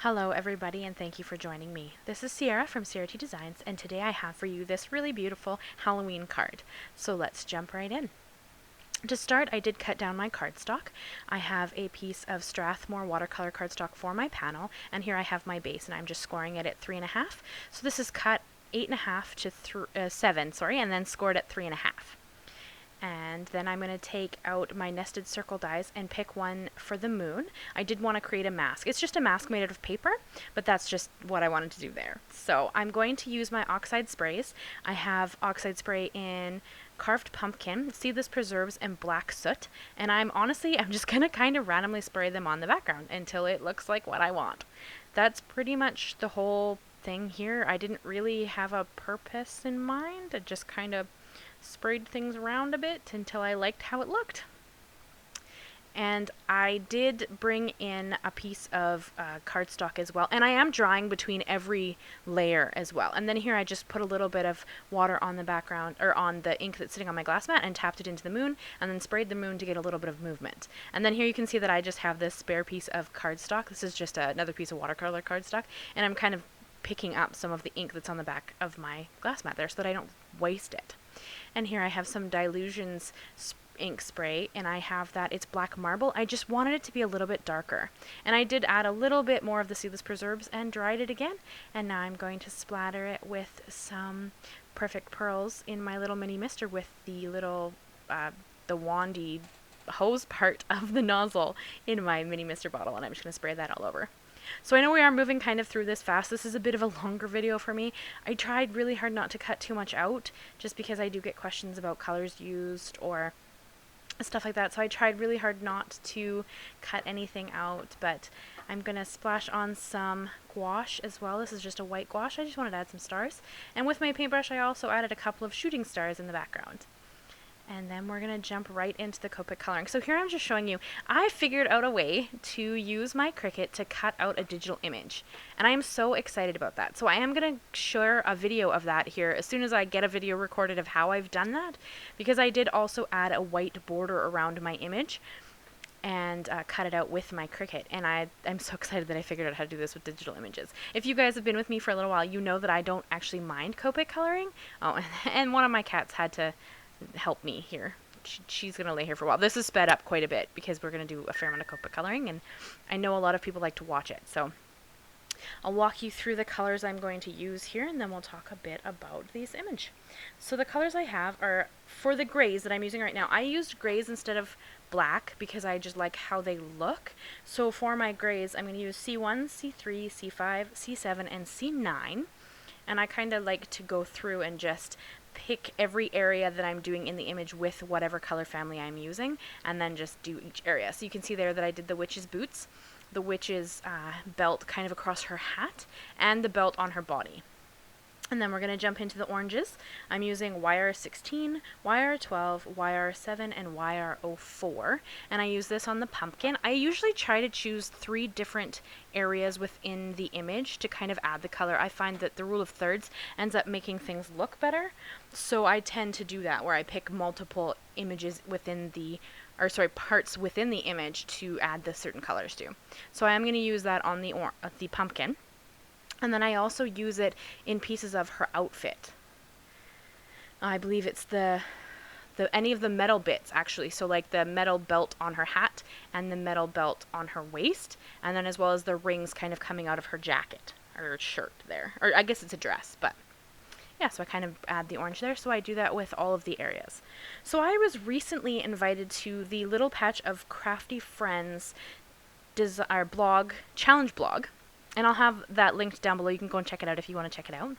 Hello everybody and thank you for joining me. This is Sierra from Sierra T Designs and today I have for you this really beautiful Halloween card. So let's jump right in. To start, I did cut down my cardstock. I have a piece of Strathmore watercolor cardstock for my panel, and here I have my base and I'm just scoring it at 3.5. So this is cut 8.5 to 7, and then scored at 3.5. And then I'm going to take out my nested circle dies and pick one for the moon. I did want to create a mask. It's just a mask made out of paper, but that's just what I wanted to do there. So I'm going to use my Oxide sprays. I have Oxide spray in Carved Pumpkin, Seedless Preserves, and Black Soot. And I'm just going to kind of randomly spray them on the background until it looks like what I want. That's pretty much the whole thing here. I didn't really have a purpose in mind. I just kind of sprayed things around a bit until I liked how it looked. And I did bring in a piece of cardstock as well, and I am drawing between every layer as well. And then here I just put a little bit of water on the background, or on the ink that's sitting on my glass mat, and tapped it into the moon, and then sprayed the moon to get a little bit of movement. And then here you can see that I just have this spare piece of cardstock. This is just another piece of watercolor cardstock, and I'm kind of picking up some of the ink that's on the back of my glass mat there so that I don't waste it. And here I have some Dylusions ink spray, and I have that, it's black marble. I just wanted it to be a little bit darker. And I did add a little bit more of the Seedless Preserves and dried it again. And now I'm going to splatter it with some Perfect Pearls in my little mini mister with the little, the wandy hose part of the nozzle in my mini mister bottle. And I'm just going to spray that all over. So I know we are moving kind of through this fast. This is a bit of a longer video for me. I tried really hard not to cut too much out, just because I do get questions about colors used or stuff like that. So I tried really hard not to cut anything out, but I'm going to splash on some gouache as well. This is just a white gouache. I just wanted to add some stars. And with my paintbrush, I also added a couple of shooting stars in the background. And then we're going to jump right into the Copic coloring. So here I'm just showing you, I figured out a way to use my Cricut to cut out a digital image. And I am so excited about that. So I am going to share a video of that here as soon as I get a video recorded of how I've done that. Because I did also add a white border around my image and cut it out with my Cricut. And I'm so excited that I figured out how to do this with digital images. If you guys have been with me for a little while, you know that I don't actually mind Copic coloring. Oh, and one of my cats had to help me here. She's going to lay here for a while. This is sped up quite a bit because we're going to do a fair amount of Copic coloring, and I know a lot of people like to watch it. So I'll walk you through the colors I'm going to use here, and then we'll talk a bit about this image. So the colors I have are, for the grays that I'm using right now, I used grays instead of black because I just like how they look. So for my grays, I'm going to use C1, C3, C5, C7, and C9. And I kind of like to go through and just pick every area that I'm doing in the image with whatever color family I'm using, and then just do each area. So you can see there that I did the witch's boots, the witch's belt kind of across her hat, and the belt on her body. And then we're going to jump into the oranges. I'm using YR16, YR12, YR7, and YR04. And I use this on the pumpkin. I usually try to choose 3 different areas within the image to kind of add the color. I find that the rule of thirds ends up making things look better. So I tend to do that, where I pick multiple images within the, parts within the image to add the certain colors to. So I am going to use that on the pumpkin. And then I also use it in pieces of her outfit. I believe it's any of the metal bits, actually. So like the metal belt on her hat and the metal belt on her waist, and then as well as the rings kind of coming out of her jacket or shirt there. Or I guess it's a dress, but yeah, so I kind of add the orange there. So I do that with all of the areas. So I was recently invited to the Little Patch of Crafty Friends challenge blog. And I'll have that linked down below. You can go and check it out if you want to check it out,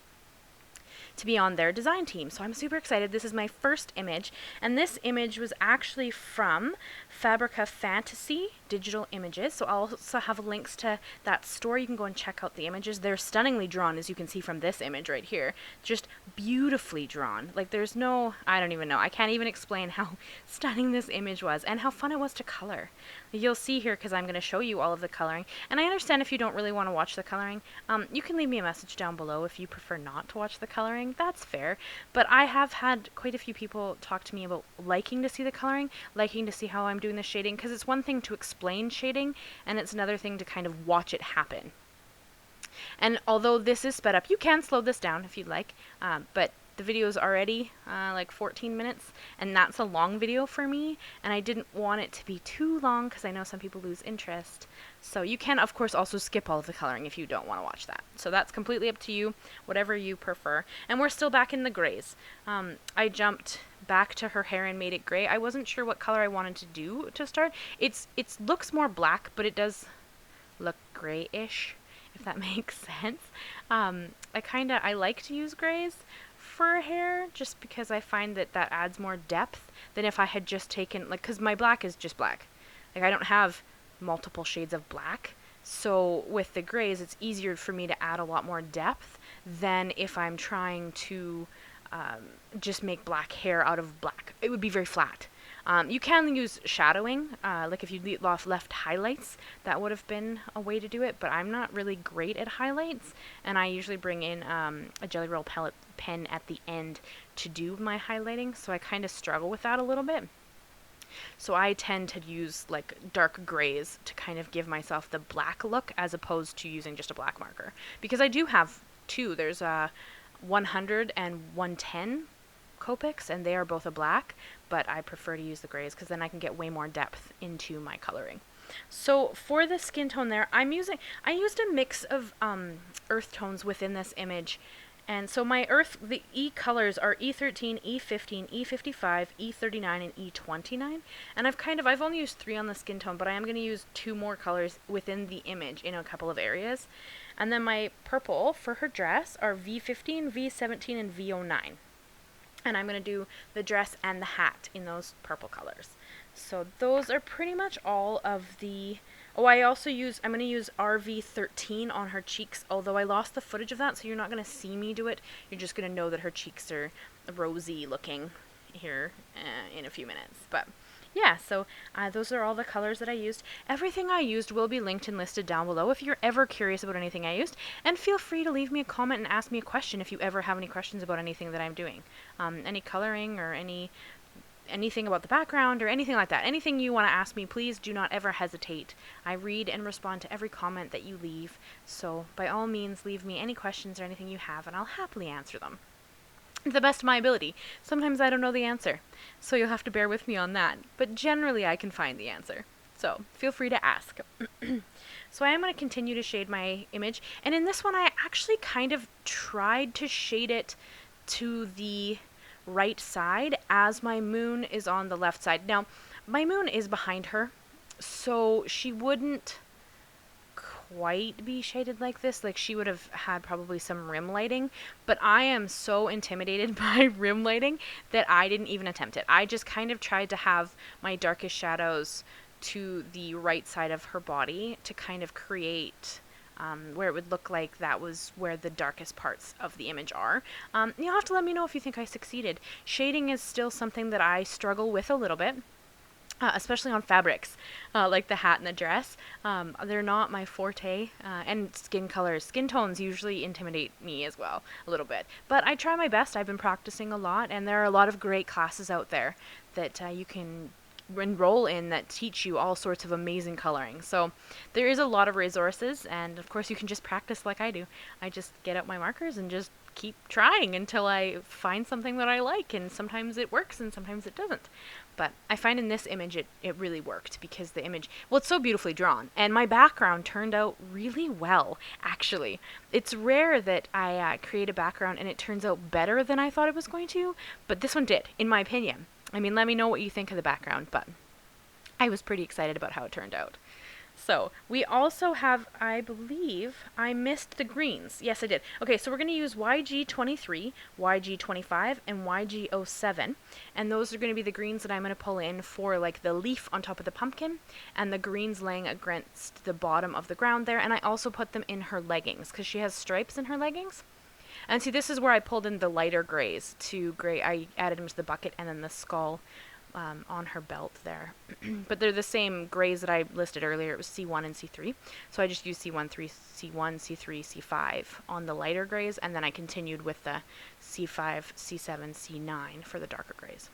to be on their design team. So I'm super excited. This is my first image, and this image was actually from Fabrika Fantasy Digital Images. So I'll also have links to that store. You can go and check out the images. They're stunningly drawn, as you can see from this image right here. Just beautifully drawn. Like there's no, I don't even know. I can't even explain how stunning this image was and how fun it was to color. You'll see here because I'm going to show you all of the coloring. And I understand if you don't really want to watch the coloring, you can leave me a message down below if you prefer not to watch the coloring. That's fair. But I have had quite a few people talk to me about liking to see the coloring, liking to see how I'm doing the shading, because it's one thing to explain shading, and it's another thing to kind of watch it happen. And although this is sped up, you can slow this down if you'd like, but the video is already like 14 minutes, and that's a long video for me, and I didn't want it to be too long because I know some people lose interest. So you can, of course, also skip all of the coloring if you don't want to watch that. So that's completely up to you, whatever you prefer. And we're still back in the grays. I jumped back to her hair and made it gray. I wasn't sure what color I wanted to do to start. It looks more black, but it does look grayish, if that makes sense. I like to use grays for hair just because I find that adds more depth than if I had just taken, like, because my black is just black. Like, I don't have multiple shades of black. So with the grays, it's easier for me to add a lot more depth than if I'm trying to just make black hair out of black. It would be very flat. You can use shadowing, like if you left highlights, that would have been a way to do it, but I'm not really great at highlights, and I usually bring in a Jelly Roll palette pen at the end to do my highlighting, so I kind of struggle with that a little bit. So I tend to use like dark grays to kind of give myself the black look as opposed to using just a black marker. Because I do have two. There's a 100 and 110 Copics, and they are both a black, but I prefer to use the grays because then I can get way more depth into my coloring. So for the skin tone there, I used a mix of earth tones within this image. And so the E colors are E13, E15, E55, E39, and E29. And I've only used 3 on the skin tone, but I am going to use 2 more colors within the image in a couple of areas. And then my purple for her dress are V15, V17, and V09. And I'm going to do the dress and the hat in those purple colors. So those are pretty much all of the... Oh, I'm going to use RV13 on her cheeks, although I lost the footage of that, so you're not going to see me do it. You're just going to know that her cheeks are rosy looking here in a few minutes. But yeah, so those are all the colors that I used. Everything I used will be linked and listed down below if you're ever curious about anything I used. And feel free to leave me a comment and ask me a question if you ever have any questions about anything that I'm doing. Any coloring or anything about the background or anything like that. Anything you want to ask me, please do not ever hesitate. I read and respond to every comment that you leave. So by all means, leave me any questions or anything you have, and I'll happily answer them to the best of my ability. Sometimes I don't know the answer, so you'll have to bear with me on that. But generally, I can find the answer. So feel free to ask. So I am going to continue to shade my image. And in this one, I actually kind of tried to shade it to the right side as my moon is on the left side. Now, my moon is behind her, so she wouldn't quite be shaded like this. Like, she would have had probably some rim lighting, but I am so intimidated by rim lighting that I didn't even attempt it. I just kind of tried to have my darkest shadows to the right side of her body to kind of create where it would look like that was where the darkest parts of the image are. You'll have to let me know if you think I succeeded. Shading is still something that I struggle with a little bit. Especially on fabrics, like the hat and the dress. They're not my forte, and skin colors. Skin tones usually intimidate me as well, a little bit. But I try my best. I've been practicing a lot, and there are a lot of great classes out there that you can enroll in that teach you all sorts of amazing coloring. So there is a lot of resources, and of course you can just practice like I do. I just get out my markers and just keep trying until I find something that I like, and sometimes it works and sometimes it doesn't. But I find in this image it really worked because the image, well, it's so beautifully drawn, and my background turned out really well, actually. It's rare that I create a background and it turns out better than I thought it was going to, but this one did, in my opinion. I mean, let me know what you think of the background, but I was pretty excited about how it turned out. So we also have, I believe, I missed the greens. Yes, I did. Okay, so we're going to use YG23, YG25, and YG07. And those are going to be the greens that I'm going to pull in for like the leaf on top of the pumpkin, and the greens laying against the bottom of the ground there. And I also put them in her leggings because she has stripes in her leggings. And see, this is where I pulled in the lighter grays to gray. I added them to the bucket and then the skull on her belt there. But they're the same grays that I listed earlier. It was C1 and C3. So I just used C1, C1, C3, C5 on the lighter grays, and then I continued with the C5, C7, C9 for the darker grays.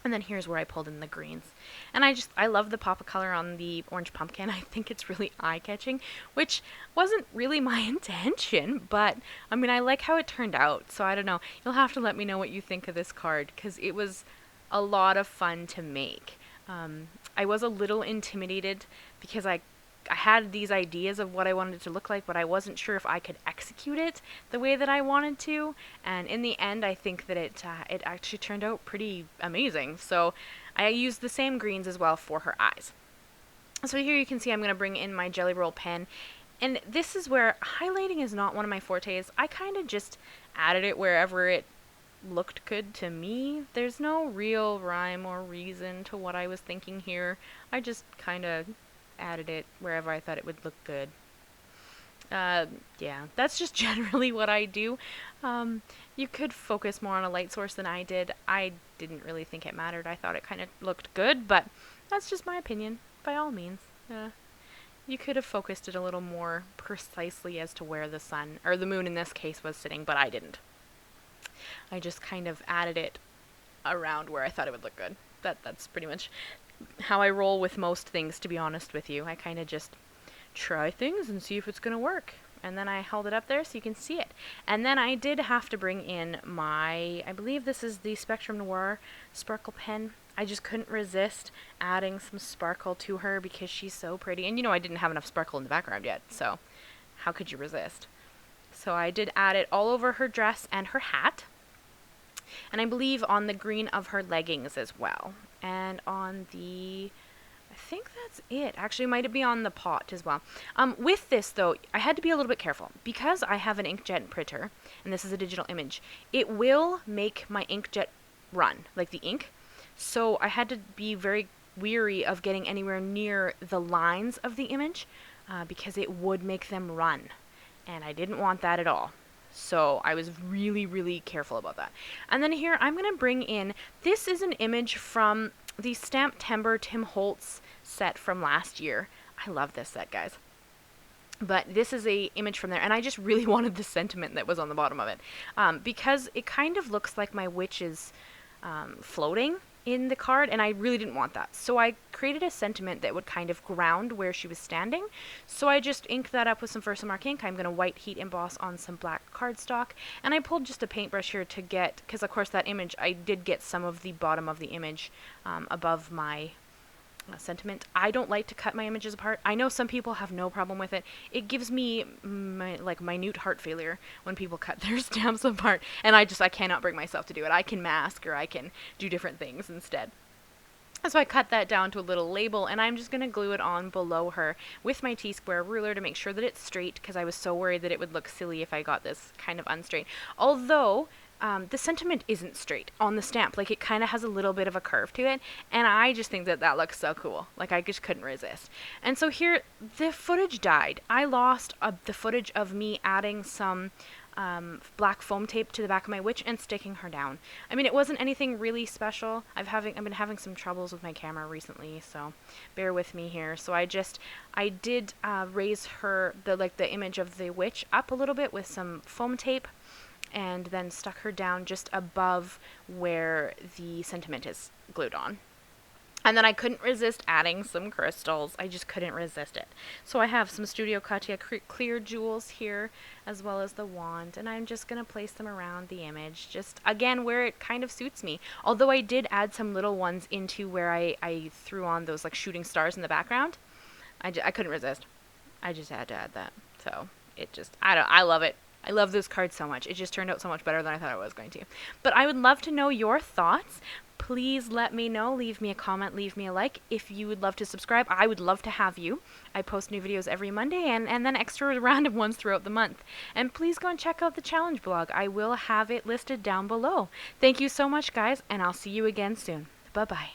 And then here's where I pulled in the greens. And I love the pop of color on the orange pumpkin. I think it's really eye-catching, which wasn't really my intention, but I mean, I like how it turned out. So I don't know. You'll have to let me know what you think of this card, because it was a lot of fun to make. I was a little intimidated because I had these ideas of what I wanted it to look like, but I wasn't sure if I could execute it the way that I wanted to. And in the end, I think that it actually turned out pretty amazing. So I used the same greens as well for her eyes. So here you can see I'm going to bring in my Jelly Roll pen. And this is where highlighting is not one of my fortes. I kind of just added it wherever it looked good to me. There's no real rhyme or reason to what I was thinking here. I just kind of added it wherever I thought it would look good. Yeah, that's just generally what I do. You could focus more on a light source than I did. I didn't really think it mattered. I thought it kind of looked good, but that's just my opinion, by all means. You could have focused it a little more precisely as to where the sun, or the moon in this case, was sitting, but I didn't. I just kind of added it around where I thought it would look good. That's pretty much how I roll with most things, to be honest with you. I kind of just try things and see if it's going to work. And then I held it up there so you can see it. And then I did have to bring in my, I believe this is the Spectrum Noir sparkle pen. I just couldn't resist adding some sparkle to her because she's so pretty. And you know, I didn't have enough sparkle in the background yet, so how could you resist? So I did add it all over her dress and her hat. And I believe on the green of her leggings as well. And on the, I think that's it. Actually, it might be on the pot as well. With this, though, I had to be a little bit careful. Because I have an inkjet printer, and this is a digital image, it will make my inkjet run, like the ink. So I had to be very weary of getting anywhere near the lines of the image, because it would make them run. And I didn't want that at all. So I was really, really careful about that. And then here I'm going to bring in, this is an image from the Stamp Timber Tim Holtz set from last year. I love this set, guys. But this is a image from there, and I just really wanted the sentiment that was on the bottom of it. Because it kind of looks like my witch is floating in the card, and I really didn't want that. So I created a sentiment that would kind of ground where she was standing. So I just inked that up with some Versamark ink. I'm going to white heat emboss on some black cardstock, and I pulled just a paintbrush here to get, because of course that image, I did get some of the bottom of the image above my sentiment. I don't like to cut my images apart. I know some people have no problem with it. It gives me minute heart failure when people cut their stamps apart, and I cannot bring myself to do it. I can mask, or I can do different things instead. So I cut that down to a little label, and I'm just going to glue it on below her with my T-square ruler to make sure that it's straight, because I was so worried that it would look silly if I got this kind of unstraight. Although the sentiment isn't straight on the stamp. Like, it kind of has a little bit of a curve to it, and I just think that that looks so cool. Like, I just couldn't resist. And so here, the footage died. I lost the footage of me adding some black foam tape to the back of my witch and sticking her down. I mean, it wasn't anything really special. I've been having some troubles with my camera recently, so bear with me here. So I did raise the image of the witch up a little bit with some foam tape, and then stuck her down just above where the sentiment is glued on. And then I couldn't resist adding some crystals. I just couldn't resist it. So I have some Studio Katia clear jewels here, as well as the wand, and I'm just going to place them around the image, just again where it kind of suits me. Although I did add some little ones into where I threw on those like shooting stars in the background. I couldn't resist. I just had to add that. So it just, I love it. I love this card so much. It just turned out so much better than I thought it was going to. But I would love to know your thoughts. Please let me know. Leave me a comment. Leave me a like. If you would love to subscribe, I would love to have you. I post new videos every Monday and then extra random ones throughout the month. And please go and check out the challenge blog. I will have it listed down below. Thank you so much, guys, and I'll see you again soon. Bye-bye.